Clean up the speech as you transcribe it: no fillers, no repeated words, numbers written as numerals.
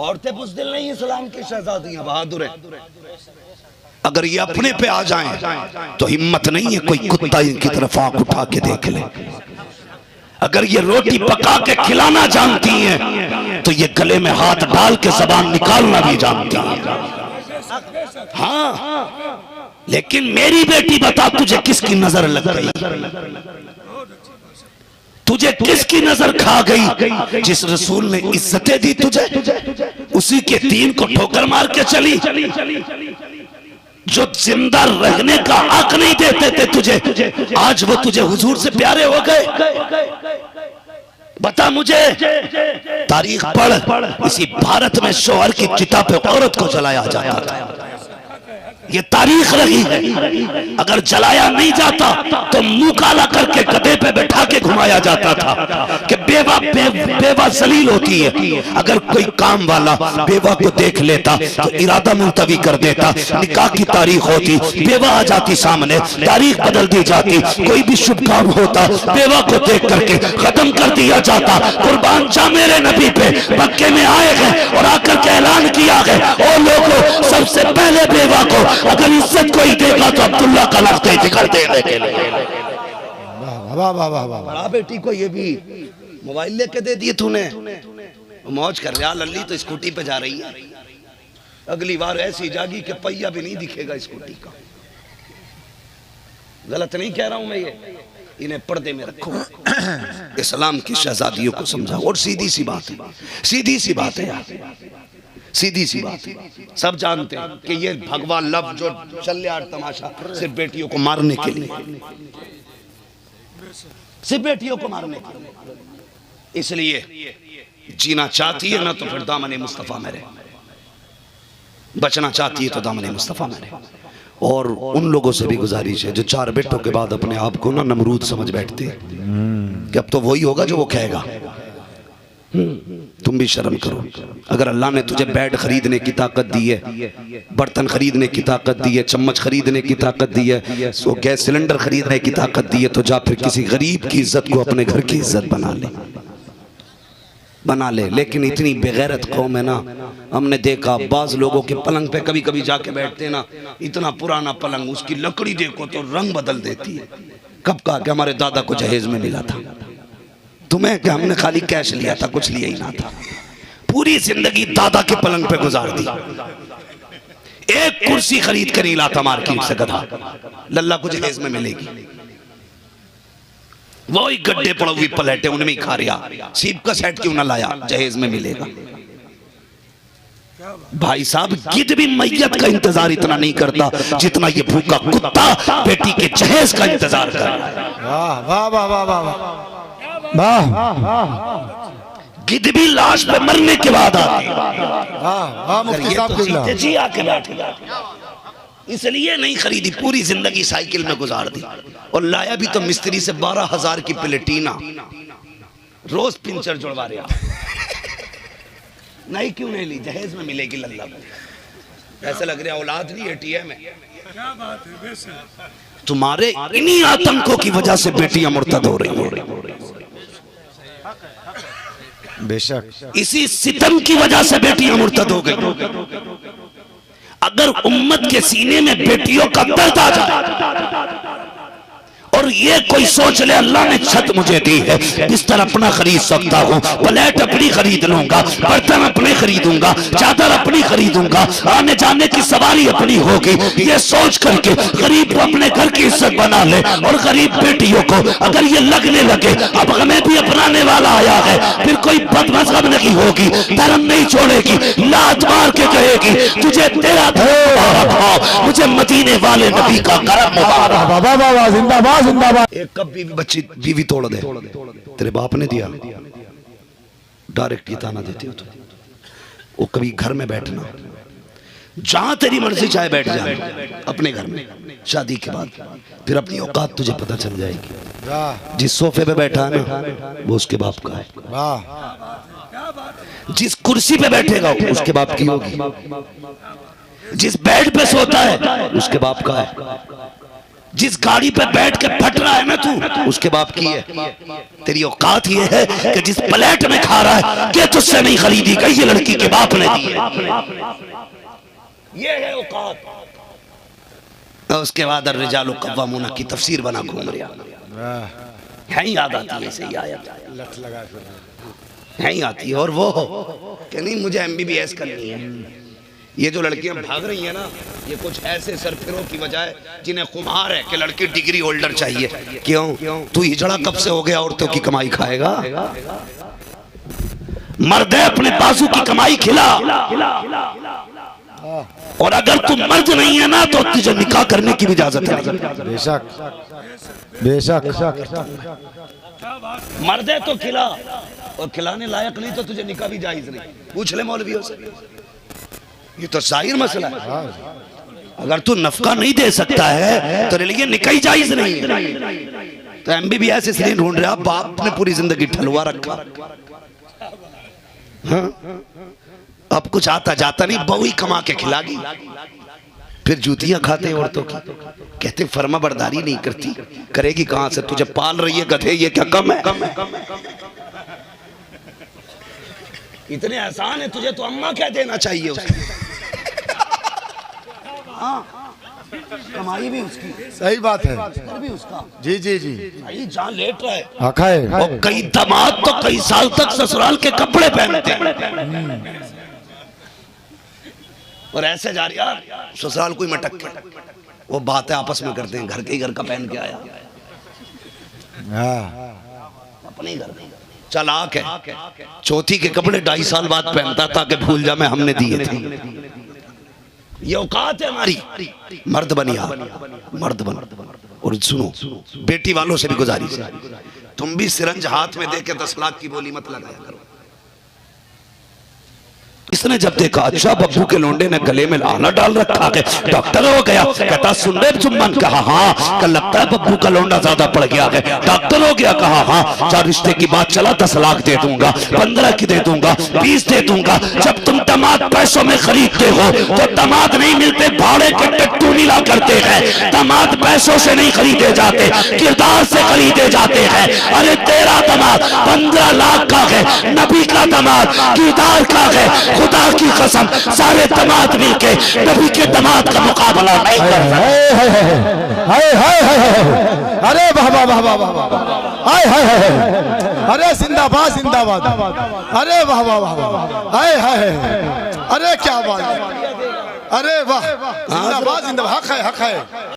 औरतें बुज़दिल नहीं, इस्लाम की शहजादियां बहादुर है। अगर ये अपने पे आ जाएं तो हिम्मत नहीं है कोई कुत्ता इनकी तरफ आंख उठा के देख ले। अगर ये रोटी पका के खिलाना जानती हैं तो ये गले में हाथ डाल के ज़बान निकालना भी जानती हैं। हाँ, लेकिन मेरी बेटी बता, तुझे किसकी नजर लग गई? तुझे किसकी नजर खा गई? जिस रसूल ने इज्जतें दी तुझे, उसी के दीन को ठोकर मार के चली। जो जिंदा रहने का हक नहीं देते थे तुझे, आज वो तुझे हुजूर से प्यारे हो गए। बता मुझे, तारीख पढ़, इसी भारत में शौहर की चिता पे औरत को जलाया जाता था। ये तारीख रही है। अगर जलाया नहीं जाता तो मुंह काला करके गधे पे बैठा के घुमाया जाता था कि बेवा जलील होती है। अगर कोई काम वाला बेवा को देख लेता तो इरादा मुलतवी कर देता, निकाह की तारीख होती, बेवा आ जाती सामने, तारीख बदल दी जाती। कोई भी शुभ काम होता, बेवा को देख करके खत्म कर दिया जाता। कुर्बान जा मेरे नबी पे, मक्के में आए गए और आकर के ऐलान किया गया, ओ लोगों, सबसे पहले बेवा को अगर इज्जत कोई देगा तो अब्दुल्ला का लगते जिक्र देने के लिए। बड़ा बेटी को ये भी मोबाइल लेके दे दिए तूने, मौज कर रहा। लल्ली तो स्कूटी पे जा रही है, अगली बार ऐसी जागी कि पहिया भी नहीं दिखेगा स्कूटी का। गलत नहीं कह रहा हूं मैं, ये इन्हें पर्दे में रखो, इस्लाम की शहजादियों को समझाओ। और सीधी सी बात है, सीधी सी बात है यार, सीधी सी बात है। सब जानते हैं कि ये भगवान लफ्ज़ जो चल रहा तमाशा सिर्फ बेटियों को मारने के लिए, सिर्फ बेटियों को मारने के लिए। इसलिए जीना चाहती है ना तो फिर दामन मुस्तफ़ा में रहे, बचना चाहती है तो दामन मुस्तफ़ा में रहे। और उन लोगों से भी गुजारिश है जो 4 बेटों के बाद अपने आप को ना नमरूद समझ बैठते हैं कि अब तो वही होगा जो वो कहेगा। तुम भी शर्म करो। अगर अल्लाह ने तुझे बेड खरीदने की ताकत दी है, बर्तन खरीदने की ताकत दी है, चम्मच खरीदने की ताकत दी है, सो गैस सिलेंडर खरीदने की ताकत दी है, तो जा फिर किसी गरीब की इज्जत को अपने घर की इज्जत बना ले, बना ले। लेकिन इतनी बेगैरत कौम है ना, हमने देखा बाज लोगों के पलंग पे कभी कभी जाके बैठते ना, इतना पुराना पलंग, उसकी लकड़ी देखो तो रंग बदल देती है। कब कहा कि हमारे दादा को जहेज में मिला था, तुम्हें कि हमने खाली कैश लिया था, कुछ लिया ही ना था। पूरी जिंदगी दादा के पलंग पे गुजार दी, एक कुर्सी खरीद कर नहीं लाता मार्केट से गधा, लल्ला को जहेज में मिलेगी। वही गड्ढे पड़े हुए पलेटे उनमें ही खा रहा, सीप का सेट क्यों ना लाया, जहेज में मिलेगा। भाई साहब, गिद्ध भी मैयत का इंतजार इतना नहीं करता जितना ये भूखा कुत्ता बेटी के जहेज का इंतजार कर रहा है। वाह वाह वाह वाह वाह वाह। गिद्ध भी लाश पे मरने के बाद आती है, जी आके बैठ गया। इसलिए नहीं खरीदी, पूरी जिंदगी साइकिल में गुजार दी। और लाया भी तो मिस्त्री से 12,000 की प्लेटीना, रोज पिंचर जुड़वा रहा। नहीं क्यों नहीं ली, जहेज में मिलेगी लल्ला को। ऐसा लग रहा औलाद नहीं एटीएम है। क्या बात है, तुम्हारे इन्हीं आतंकों की वजह से बेटियां मुर्तद हो रही हैं। बेशक इसी सितम की वजह से बेटियां मुर्तद हो गई। अगर उम्मत के सीने में बेटियों का दर्द आ जाए और ये कोई सोच ले अल्लाह ने छत मुझे दी है, बिस्तर अपना खरीद सकता हूँ, प्लेट अपनी खरीद लूंगा, बर्तन अपने खरीदूंगा, चादर अपनी खरीदूंगा, आने जाने की सवारी अपनी होगी, ये सोच करके गरीब को अपने घर की इज्जत बना ले। और गरीब बेटियों को अगर ये लगने लगे अब हमें भी अपनाने वाला आया है, फिर कोई बदमज़हब नहीं होगी, धर्म नहीं छोड़ेगी, लात मार के कहेगी तुझे तेरा धर्म, मुझे मदीने वाले नबी का करम मुबारक। बाबा बाबा जिंदाबाद। एक कब बीवी तोड़ दे, तेरे बाप ने दिया, डायरेक्ट ये ताना देते हो। तो वो कभी घर में बैठना, जहां तेरी मर्जी चाहे बैठ जाए अपने घर में, शादी के बाद फिर अपनी औकात तुझे पता चल जाएगी। जिस सोफे पे बैठा है ना वो उसके बाप का है, जिस कुर्सी पे बैठेगा उसके बाप की होगी, जिस बेड पे सोता है उसके बाप का है। जिस गाड़ी पे बैठ के फट रहा है ना तू, उसके बाप की है। तेरी औकात ये है कि जिस प्लेट में खा रहा है कि तुझसे नहीं खरीदी गई, ये लड़की के बाप ने दी है। ये है औकात। उसके बाद अर्रिजालु कव्वामूना की तफसीर बना घूम रहा है, याद आती है ऐसे ही आयत है ही आती है। और वो कि नहीं मुझे MBBS करनी है। ये जो लड़कियां भाग रही हैं ना, ये कुछ ऐसे सरफिरों की वजह है जिन्हें खुमार है कि लड़की डिग्री होल्डर चाहिए। क्यों? तू हिजड़ा कब से हो गया औरतों की कमाई खाएगा? मर्द है अपने बाजू की कमाई खिला। और अगर तू मर्द नहीं है ना तो तुझे निकाह करने की भी इजाजत है। बेशक बेशक मर्द है तो खिला, और खिलाने लायक नहीं तो तुझे निकाह भी जायज नहीं। पूछ ले मौलवियों से, ये तो जाहिर मसला है। अगर तू नफका नहीं दे सकता है तो लिए निकाह जायज नहीं है। तो MBBS इसलिए ढूंढ रहा, बाप ने पूरी जिंदगी ठलवा रखा। हाँ? अब कुछ आता जाता नहीं, बहू ही कमा के खिलागी, फिर जूतियां खाते औरतों की। कहते फर्मा बरदारी नहीं करती, करेगी कहां से? तुझे पाल रही है गधे, ये क्या कम है? इतने आसान है, तुझे तो अम्मा कह देना चाहिए उसकी। हाँ, कमाई भी उसकी, सही बात है भी उसका। जी जी जी, भाई जहाँ लेट रहा है। खाए। और कई दामाद तो कई साल तक ससुराल के कपड़े पहनते हैं। और ऐसे जा रही यार ससुराल कोई मटक के, वो बातें आपस में करते हैं, घर के ही घर का पहन के आया, अपने घर में चालाक है। चौथी के कपड़े 2.5 साल बाद पहनता ताकि भूल जा मैं हमने दिए थे। ये औकात है हमारी। मर्द बनिया, मर्द बन। और सुनो, बेटी वालों से भी गुजारिश है, तुम भी सिरंज हाथ में देके 10 लाख की बोली मत लगाया करो। इसने जब देखा अच्छा बब्बू के लोंडे ने गले में लाना डाल रखा है, डॉक्टर हो गया। कहता सुन रहे जुम्मन? कहा हाँ। कल लगता है बब्बू का लोंडा ज्यादा पड़ गया है, डॉक्टर हो गया। कहा हाँ। 4 रिश्ते की बात चला, 10 लाख दे दूंगा, 15 की दे दूंगा, 20 दे दूंगा। जब तुम दामाद पैसों में खरीदते हो तो दामाद नहीं मिलते, भाड़े के टट्टू मिला करते हैं। दामाद पैसों से नहीं खरीदे जाते, किरदार से खरीदे जाते हैं। अरे तेरा दामाद 15 लाख का है, नबी का दामाद किरदार का है। खुदा की कसम सारे दामाद मिलके नबी के दामाद का मुकाबला नहीं कर सकते। अरे वाह वाह वाह वाह वाह, हाय हाय हाय, अरे जिंदाबाद जिंदाबाद, अरे वाह वाह वाह, हाय हाय, अरे क्या बात, अरे वाह, जिंदाबाद जिंदाबाद, हक है हक है।